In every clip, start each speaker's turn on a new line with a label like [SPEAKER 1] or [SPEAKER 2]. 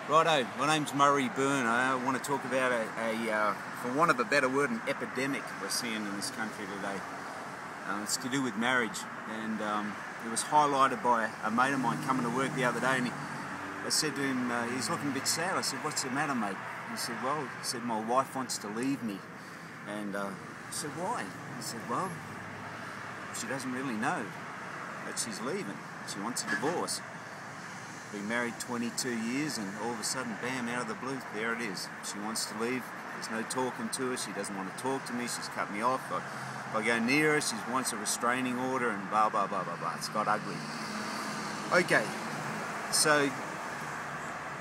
[SPEAKER 1] Righto, my name's Murray Byrne. I want to talk about for want of a better word, an epidemic we're seeing in this country today. It's to do with marriage, and it was highlighted by a mate of mine coming to work the other day, and I said to him, he's looking a bit sad. I said, "What's the matter, mate?" He said, my wife wants to leave me. And I said, "Why?" He said, "Well, she doesn't really know that she's leaving. She wants a divorce. Been married 22 years and all of a sudden, bam, out of the blue, there it is. She wants to leave. There's no talking to her. She doesn't want to talk to me. She's cut me off. If I go near her, she wants a restraining order and blah, blah, blah, blah, blah. It's got ugly." Okay, so,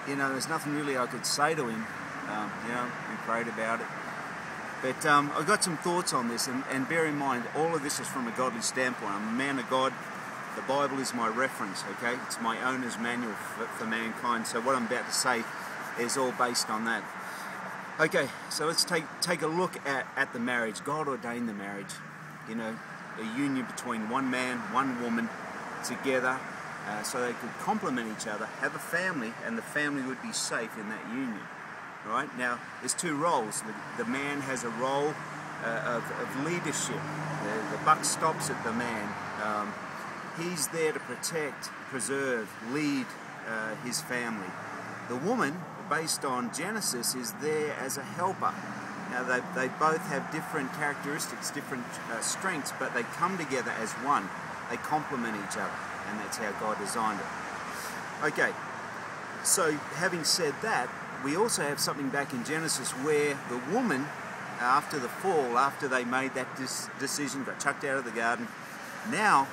[SPEAKER 1] there's nothing really I could say to him. We prayed about it. But I've got some thoughts on this, and bear in mind, all of this is from a godly standpoint. I'm a man of God. The Bible is my reference, okay? It's my owner's manual for mankind. So what I'm about to say is all based on that. Okay, so let's take a look at the marriage. God ordained the marriage. A union between one man, one woman, together, so they could complement each other, have a family, and the family would be safe in that union. Right? Now, there's two roles. The man has a role of leadership. The buck stops at the man. He's there to protect, preserve, lead his family. The woman, based on Genesis, is there as a helper. Now, they both have different characteristics, different strengths, but they come together as one. They complement each other, and that's how God designed it. Okay, so having said that, we also have something back in Genesis where the woman, after the fall, after they made that decision, got chucked out of the garden, now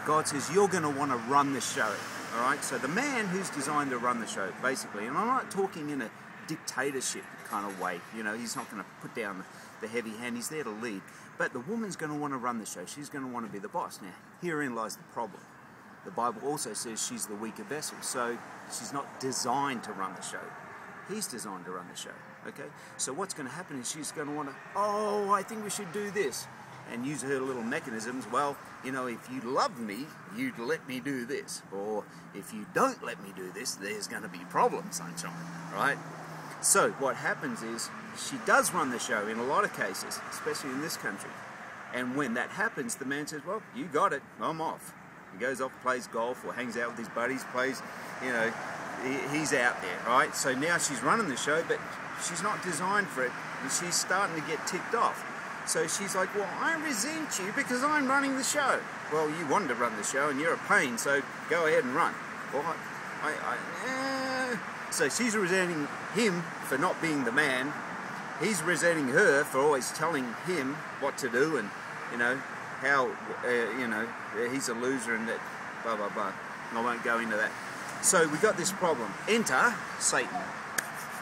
[SPEAKER 1] God says, "You're going to want to run the show." All right? So the man who's designed to run the show, basically, and I'm not talking in a dictatorship kind of way. He's not going to put down the heavy hand. He's there to lead. But the woman's going to want to run the show. She's going to want to be the boss. Now, herein lies the problem. The Bible also says she's the weaker vessel, so she's not designed to run the show. He's designed to run the show, okay? So what's going to happen is she's going to want to, I think we should do this, and use her little mechanisms. Well, if you love me, you'd let me do this. Or if you don't let me do this, there's going to be problems, sunshine, right? So what happens is she does run the show in a lot of cases, especially in this country. And when that happens, the man says, "Well, you got it, I'm off." He goes off, plays golf, or hangs out with his buddies, plays, he's out there, right? So now she's running the show, but she's not designed for it, and she's starting to get ticked off. So she's like, "Well, I resent you because I'm running the show." "Well, you wanted to run the show, and you're a pain, so go ahead and run." "Well, So she's resenting him for not being the man. He's resenting her for always telling him what to do, and, how, he's a loser and that, blah, blah, blah. And I won't go into that. So we got this problem. Enter Satan.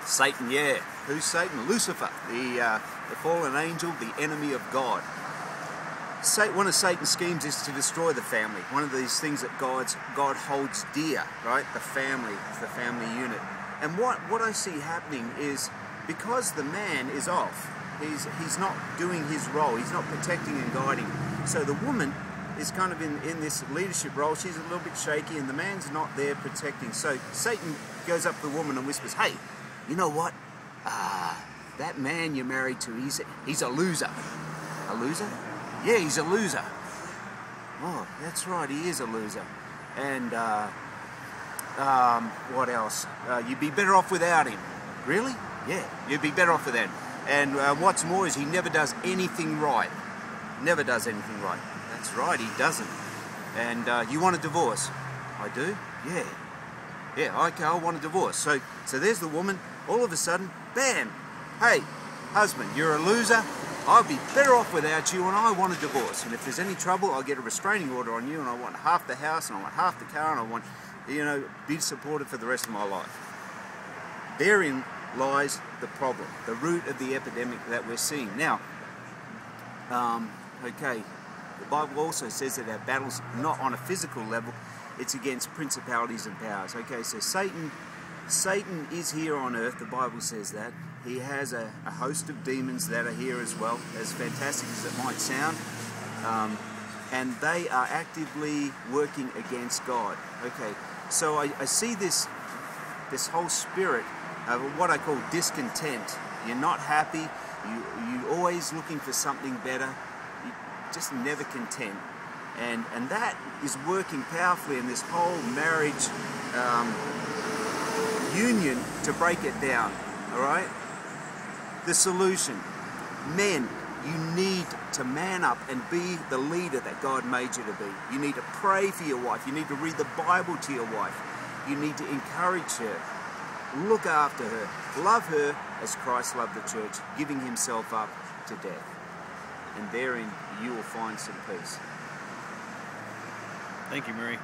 [SPEAKER 1] Satan, yeah. Who's Satan? Lucifer, the fallen angel, the enemy of God. One of Satan's schemes is to destroy the family. One of these things that God holds dear, right? The family, the family unit. And what I see happening is, because the man is off, he's not doing his role, he's not protecting and guiding. So the woman is kind of in this leadership role. She's a little bit shaky, and the man's not there protecting. So Satan goes up to the woman and whispers, "Hey, you know what? That man you're married to, he's a loser." "A loser?" "Yeah, he's a loser." "Oh, that's right, he is a loser. And what else? You'd be better off without him." "Really?" "Yeah, you'd be better off without him. And what's more is he never does anything right. Never does anything right." "That's right, he doesn't. And you want a divorce?" "I do." "Yeah. Yeah, okay, I want a divorce." So there's the woman. All of a sudden, bam! "Hey, husband, you're a loser. I'd be better off without you, and I want a divorce. And if there's any trouble, I'll get a restraining order on you, and I want half the house, and I want half the car, and I want, be supported for the rest of my life." Therein lies the problem, the root of the epidemic that we're seeing. Now, okay, the Bible also says that our battle's not on a physical level, it's against principalities and powers. Okay, so Satan is here on earth, the Bible says that. He has a host of demons that are here as well, as fantastic as it might sound. And they are actively working against God. Okay, so I see this this whole spirit of what I call discontent. You're not happy, you're always looking for something better, you're just never content. And that is working powerfully in this whole marriage union to break it down, all right? The solution, men, you need to man up and be the leader that God made you to be. You need to pray for your wife. You need to read the Bible to your wife. You need to encourage her. Look after her. Love her as Christ loved the church, giving himself up to death. And therein you will find some peace.
[SPEAKER 2] Thank you, Murray.